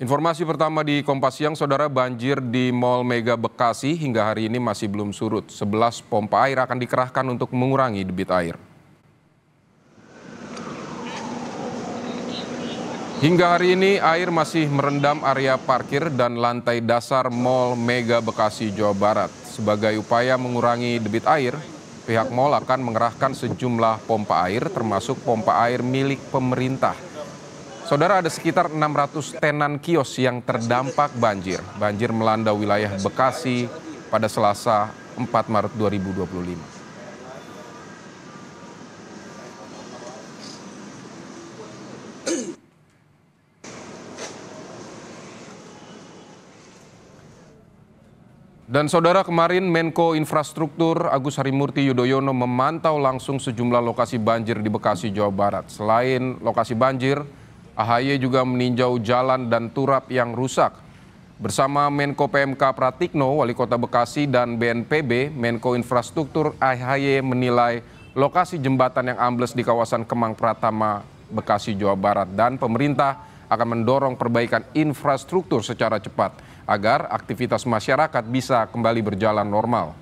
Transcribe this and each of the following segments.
Informasi pertama di Kompas Siang, Saudara, banjir di Mall Mega Bekasi hingga hari ini masih belum surut. 11 pompa air akan dikerahkan untuk mengurangi debit air. Hingga hari ini air masih merendam area parkir dan lantai dasar Mall Mega Bekasi, Jawa Barat. Sebagai upaya mengurangi debit air, pihak mall akan mengerahkan sejumlah pompa air termasuk pompa air milik pemerintah. Saudara, ada sekitar 600 tenan kios yang terdampak banjir. Banjir melanda wilayah Bekasi pada Selasa 4 Maret 2025. Dan saudara, kemarin Menko Infrastruktur Agus Harimurti Yudhoyono memantau langsung sejumlah lokasi banjir di Bekasi, Jawa Barat. Selain lokasi banjir, AHY juga meninjau jalan dan turap yang rusak. Bersama Menko PMK Pratikno, Wali Kota Bekasi, dan BNPB, Menko Infrastruktur AHY menilai lokasi jembatan yang ambles di kawasan Kemang Pratama, Bekasi, Jawa Barat, dan pemerintah akan mendorong perbaikan infrastruktur secara cepat agar aktivitas masyarakat bisa kembali berjalan normal.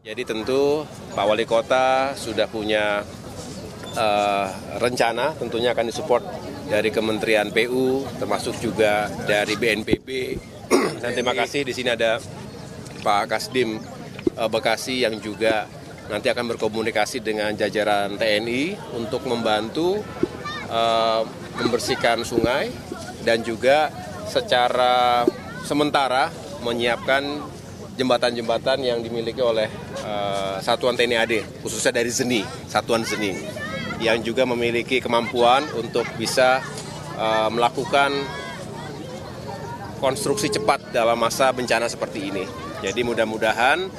Jadi tentu Pak Wali Kota sudah punya rencana, tentunya akan disupport dari Kementerian PU, termasuk juga dari BNPB. Dan terima kasih, di sini ada Pak Kasdim Bekasi yang juga nanti akan berkomunikasi dengan jajaran TNI untuk membantu membersihkan sungai dan juga secara sementara menyiapkan jembatan-jembatan yang dimiliki oleh Satuan TNI AD, khususnya dari ZENI, Satuan ZENI, yang juga memiliki kemampuan untuk bisa melakukan konstruksi cepat dalam masa bencana seperti ini. Jadi mudah-mudahan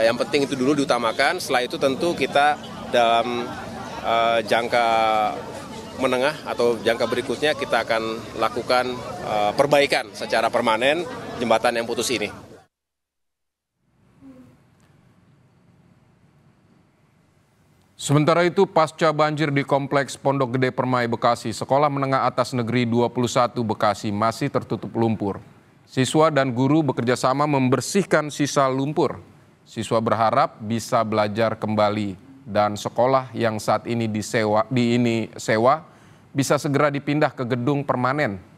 yang penting itu dulu diutamakan, setelah itu tentu kita dalam jangka menengah atau jangka berikutnya kita akan lakukan perbaikan secara permanen jembatan yang putus ini. Sementara itu, pasca banjir di Kompleks Pondok Gede Permai Bekasi, Sekolah Menengah Atas Negeri 21 Bekasi masih tertutup lumpur. Siswa dan guru bekerja sama membersihkan sisa lumpur. Siswa berharap bisa belajar kembali dan sekolah yang saat ini disewa bisa segera dipindah ke gedung permanen.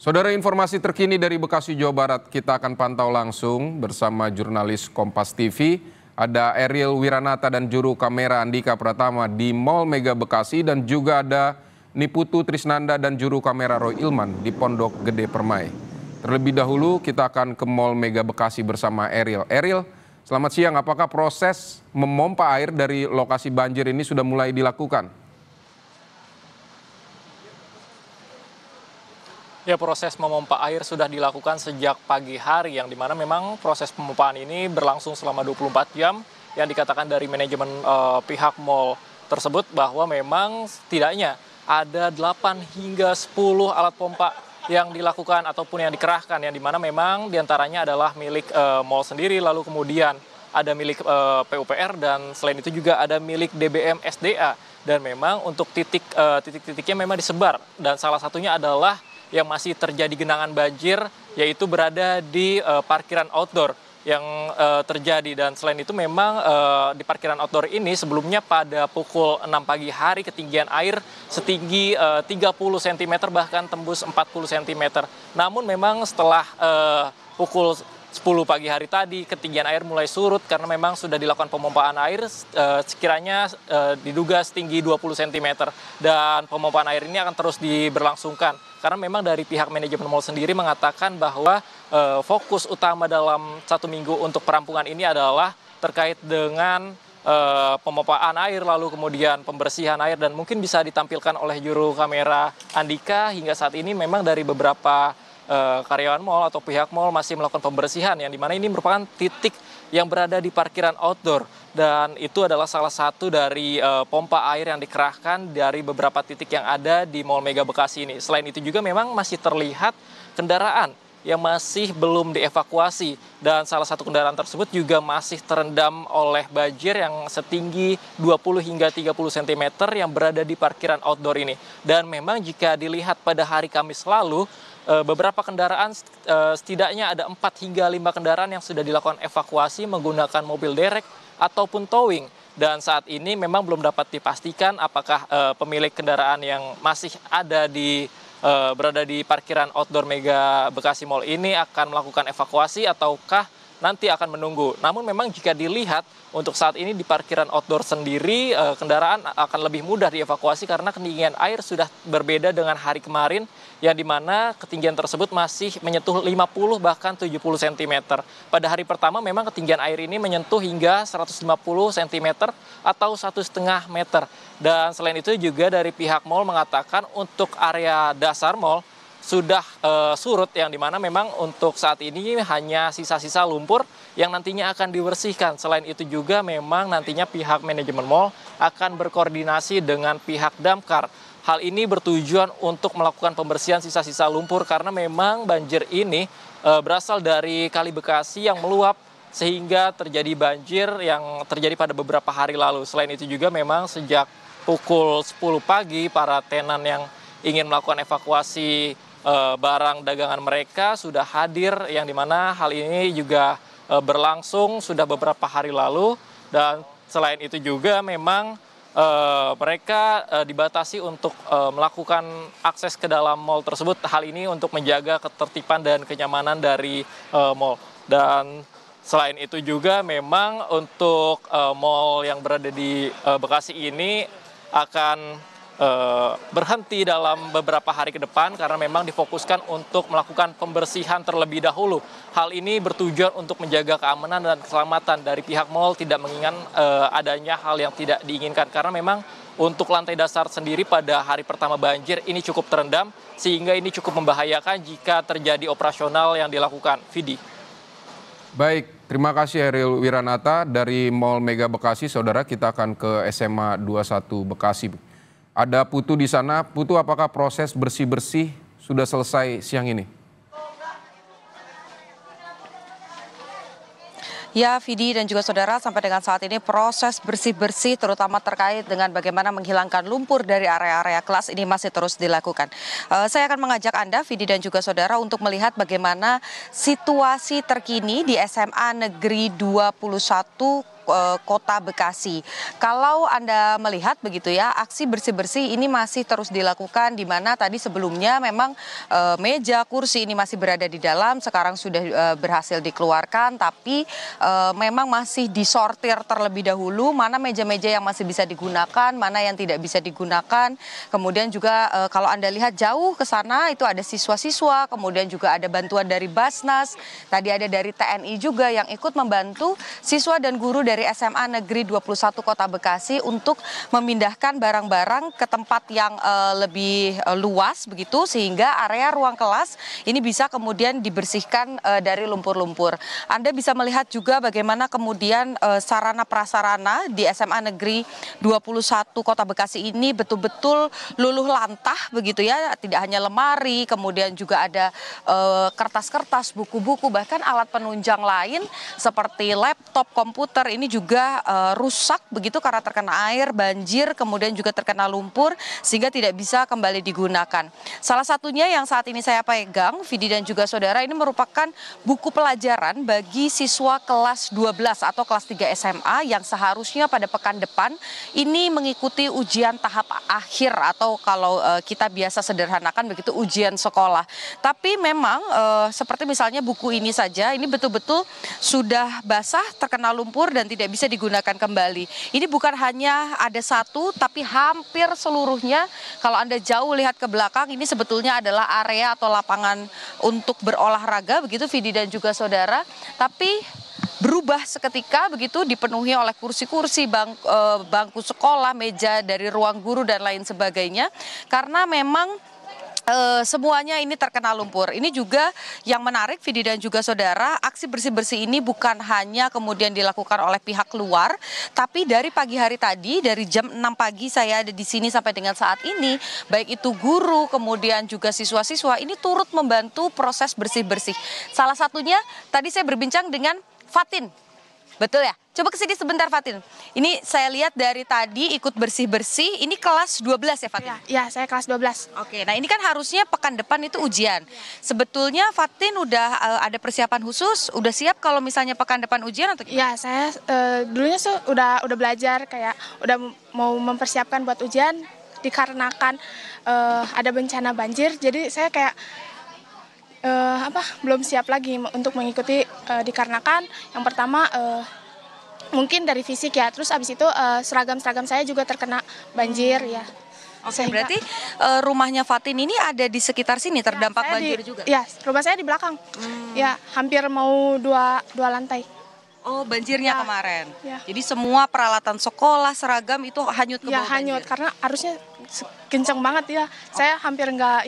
Saudara, informasi terkini dari Bekasi, Jawa Barat kita akan pantau langsung bersama jurnalis Kompas TV. Ada Ariel Wiranata dan juru kamera Andika Pratama di Mall Mega Bekasi, dan juga ada Niputu Trisnanda dan juru kamera Roy Ilman di Pondok Gede Permai. Terlebih dahulu kita akan ke Mall Mega Bekasi bersama Ariel. Ariel, selamat siang. Apakah proses memompa air dari lokasi banjir ini sudah mulai dilakukan? Ya, proses memompa air sudah dilakukan sejak pagi hari, yang dimana memang proses pemompaan ini berlangsung selama 24 jam, yang dikatakan dari manajemen pihak mal tersebut bahwa memang setidaknya ada 8 hingga 10 alat pompa yang dilakukan ataupun yang dikerahkan, yang dimana memang diantaranya adalah milik mal sendiri, lalu kemudian ada milik PUPR, dan selain itu juga ada milik DBM SDA. Dan memang untuk titik-titiknya memang disebar, dan salah satunya adalah yang masih terjadi genangan banjir, yaitu berada di parkiran outdoor yang terjadi. Dan selain itu memang di parkiran outdoor ini sebelumnya pada pukul 6 pagi hari ketinggian air setinggi 30 cm bahkan tembus 40 cm. Namun memang setelah pukul 10 pagi hari tadi ketinggian air mulai surut karena memang sudah dilakukan pemompaan air sekiranya diduga setinggi 20 cm, dan pemompaan air ini akan terus diberlangsungkan karena memang dari pihak manajemen mal sendiri mengatakan bahwa fokus utama dalam 1 minggu untuk perampungan ini adalah terkait dengan pemompaan air, lalu kemudian pembersihan air, dan mungkin bisa ditampilkan oleh juru kamera Andika. Hingga saat ini memang dari beberapa karyawan mal atau pihak mal masih melakukan pembersihan, yang dimana ini merupakan titik yang berada di parkiran outdoor, dan itu adalah salah satu dari pompa air yang dikerahkan dari beberapa titik yang ada di Mall Mega Bekasi ini. Selain itu juga memang masih terlihat kendaraan yang masih belum dievakuasi. Dan salah satu kendaraan tersebut juga masih terendam oleh banjir yang setinggi 20 hingga 30 cm yang berada di parkiran outdoor ini. Dan memang jika dilihat pada hari Kamis lalu, beberapa kendaraan, setidaknya ada 4 hingga 5 kendaraan yang sudah dilakukan evakuasi menggunakan mobil derek ataupun towing. Dan saat ini memang belum dapat dipastikan apakah pemilik kendaraan yang masih berada di parkiran outdoor Mega Bekasi Mall ini akan melakukan evakuasi ataukah nanti akan menunggu. Namun memang jika dilihat untuk saat ini di parkiran outdoor sendiri kendaraan akan lebih mudah dievakuasi karena ketinggian air sudah berbeda dengan hari kemarin yang dimana ketinggian tersebut masih menyentuh 50 bahkan 70 cm. Pada hari pertama memang ketinggian air ini menyentuh hingga 150 cm atau 1,5 meter. Dan selain itu juga dari pihak mal mengatakan untuk area dasar mal sudah surut, yang dimana memang untuk saat ini hanya sisa-sisa lumpur yang nantinya akan dibersihkan. Selain itu juga memang nantinya pihak manajemen mal akan berkoordinasi dengan pihak damkar. Hal ini bertujuan untuk melakukan pembersihan sisa-sisa lumpur karena memang banjir ini berasal dari Kali Bekasi yang meluap sehingga terjadi banjir yang terjadi pada beberapa hari lalu. Selain itu juga memang sejak pukul 10 pagi para tenan yang ingin melakukan evakuasi barang dagangan mereka sudah hadir, yang dimana hal ini juga berlangsung sudah beberapa hari lalu. Dan selain itu juga memang mereka dibatasi untuk melakukan akses ke dalam mal tersebut. Hal ini untuk menjaga ketertiban dan kenyamanan dari mal. Dan selain itu juga memang untuk mal yang berada di Bekasi ini akan berhenti dalam beberapa hari ke depan karena memang difokuskan untuk melakukan pembersihan terlebih dahulu. Hal ini bertujuan untuk menjaga keamanan dan keselamatan dari pihak mal, tidak menginginkan adanya hal yang tidak diinginkan karena memang untuk lantai dasar sendiri pada hari pertama banjir ini cukup terendam sehingga ini cukup membahayakan jika terjadi operasional yang dilakukan. Vidi. Baik, terima kasih Eril Wiranata dari Mall Mega Bekasi. Saudara, kita akan ke SMA 21 Bekasi. Ada Putu di sana. Putu, apakah proses bersih-bersih sudah selesai siang ini? Ya, Vidi dan juga saudara, sampai dengan saat ini proses bersih-bersih terutama terkait dengan bagaimana menghilangkan lumpur dari area-area kelas ini masih terus dilakukan. Saya akan mengajak Anda, Vidi dan juga saudara, untuk melihat bagaimana situasi terkini di SMA Negeri 21 Kota Bekasi. Kalau Anda melihat begitu ya, aksi bersih-bersih ini masih terus dilakukan, di mana tadi sebelumnya memang meja, kursi ini masih berada di dalam, sekarang sudah berhasil dikeluarkan, tapi memang masih disortir terlebih dahulu, mana meja-meja yang masih bisa digunakan, mana yang tidak bisa digunakan. Kemudian juga kalau Anda lihat jauh ke sana itu ada siswa-siswa, kemudian juga ada bantuan dari Basnas, tadi ada dari TNI juga yang ikut membantu siswa dan guru dari SMA Negeri 21 Kota Bekasi untuk memindahkan barang-barang ke tempat yang lebih luas begitu, sehingga area ruang kelas ini bisa kemudian dibersihkan dari lumpur-lumpur. Anda bisa melihat juga bagaimana kemudian sarana prasarana di SMA Negeri 21 Kota Bekasi ini betul-betul luluh lantah begitu ya, tidak hanya lemari, kemudian juga ada kertas-kertas, buku-buku, bahkan alat penunjang lain seperti laptop, komputer ini juga rusak begitu karena terkena air, banjir, kemudian juga terkena lumpur sehingga tidak bisa kembali digunakan. Salah satunya yang saat ini saya pegang, Vidi dan juga saudara, ini merupakan buku pelajaran bagi siswa kelas 12 atau kelas 3 SMA yang seharusnya pada pekan depan ini mengikuti ujian tahap akhir atau kalau kita biasa sederhanakan begitu ujian sekolah. Tapi memang seperti misalnya buku ini saja, ini betul-betul sudah basah, terkena lumpur dan tidak bisa digunakan kembali. Ini bukan hanya ada satu, tapi hampir seluruhnya. Kalau Anda jauh lihat ke belakang, ini sebetulnya adalah area atau lapangan untuk berolahraga begitu, Vidi dan juga saudara. Tapi berubah seketika begitu, dipenuhi oleh kursi-kursi, bangku sekolah, meja dari ruang guru dan lain sebagainya. Karena memang Semuanya ini terkena lumpur. Ini juga yang menarik, Vidi dan juga saudara, aksi bersih-bersih ini bukan hanya kemudian dilakukan oleh pihak luar, tapi dari pagi hari tadi, dari jam 6 pagi saya ada di sini sampai dengan saat ini, baik itu guru, kemudian juga siswa-siswa, ini turut membantu proses bersih-bersih. Salah satunya, tadi saya berbincang dengan Fatin. Betul ya? Coba kesini sebentar Fatin. Ini saya lihat dari tadi ikut bersih-bersih, ini kelas 12 ya Fatin? Ya, saya kelas 12. Oke, nah ini kan harusnya pekan depan itu ujian. Sebetulnya Fatin udah ada persiapan khusus, udah siap kalau misalnya pekan depan ujian atau gimana? Ya, saya dulunya udah belajar, kayak udah mau mempersiapkan buat ujian dikarenakan ada bencana banjir. Jadi saya kayak belum siap lagi untuk mengikuti dikarenakan yang pertama mungkin dari fisik ya, terus abis itu seragam-seragam saya juga terkena banjir ya. Oke, berarti rumahnya Fatin ini ada di sekitar sini terdampak banjir juga? Ya, rumah saya di belakang. Ya, hampir mau dua lantai. Oh, banjirnya kemarin. Ya. Jadi semua peralatan sekolah, seragam itu hanyut ke bawah hanyut banjir? karena arusnya kencang banget ya. Saya hampir nggak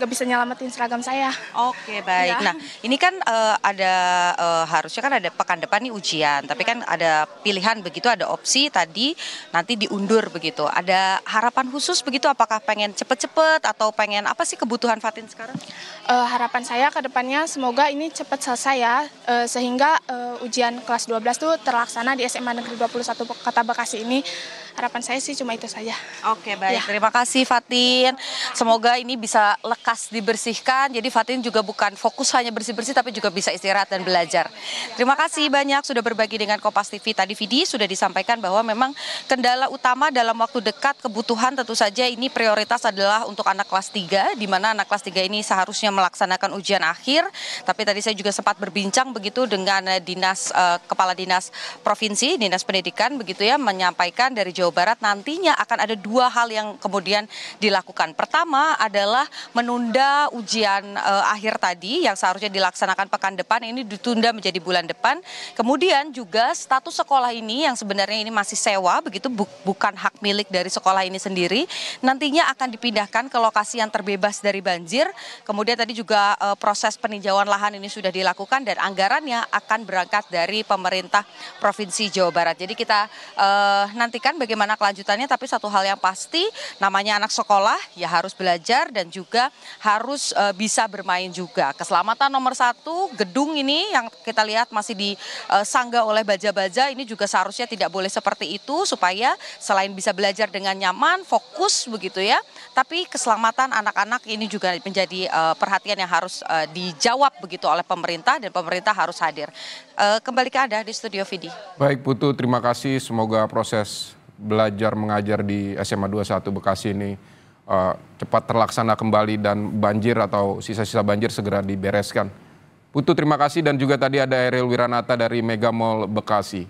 bisa nyelamatin seragam saya. Oke, baik. Ya. Nah, ini kan ada harusnya kan ada pekan depan nih ujian, tapi kan ada pilihan begitu, ada opsi tadi nanti diundur begitu. Ada harapan khusus begitu, apakah pengen cepet-cepet atau pengen apa sih kebutuhan Fatin sekarang? Harapan saya ke depannya semoga ini cepat selesai ya, sehingga ujian kelas 12 tuh terlaksana di SMA Negeri 21 Kota Bekasi ini. Harapan saya sih cuma itu saja. Oke, baik. Ya. Terima kasih Fatin. Semoga ini bisa lekas dibersihkan. Jadi Fatin juga bukan fokus hanya bersih-bersih tapi juga bisa istirahat dan belajar. Terima kasih banyak sudah berbagi dengan Kompas TV. Tadi Vidi sudah disampaikan bahwa memang kendala utama dalam waktu dekat kebutuhan tentu saja ini prioritas adalah untuk anak kelas 3, di mana anak kelas 3 ini seharusnya melaksanakan ujian akhir. Tapi tadi saya juga sempat berbincang begitu dengan Kepala Dinas Provinsi, Dinas Pendidikan begitu ya, menyampaikan dari Jawa Barat nantinya akan ada 2 hal yang kemudian dilakukan. Pertama adalah menunda ujian akhir tadi yang seharusnya dilaksanakan pekan depan, ini ditunda menjadi bulan depan. Kemudian juga status sekolah ini yang sebenarnya ini masih sewa begitu, bukan hak milik dari sekolah ini sendiri, nantinya akan dipindahkan ke lokasi yang terbebas dari banjir. Kemudian tadi juga proses peninjauan lahan ini sudah dilakukan dan anggarannya akan berangkat dari pemerintah Provinsi Jawa Barat. Jadi kita nantikan bagaimana kelanjutannya, tapi satu hal yang pasti namanya anak sekolah ya harus belajar dan juga harus bisa bermain juga. Keselamatan nomor 1, gedung ini yang kita lihat masih disanggah oleh baja-baja, ini juga seharusnya tidak boleh seperti itu supaya selain bisa belajar dengan nyaman, fokus begitu ya, tapi keselamatan anak-anak ini juga menjadi perhatian yang harus dijawab begitu oleh pemerintah dan pemerintah harus hadir. Kembali ke Anda di studio Vidi. Baik Putu, terima kasih. Semoga proses belajar mengajar di SMA 21 Bekasi ini cepat terlaksana kembali dan banjir atau sisa-sisa banjir segera dibereskan. Putu, terima kasih, dan juga tadi ada Eril Wiranata dari Mega Mall Bekasi.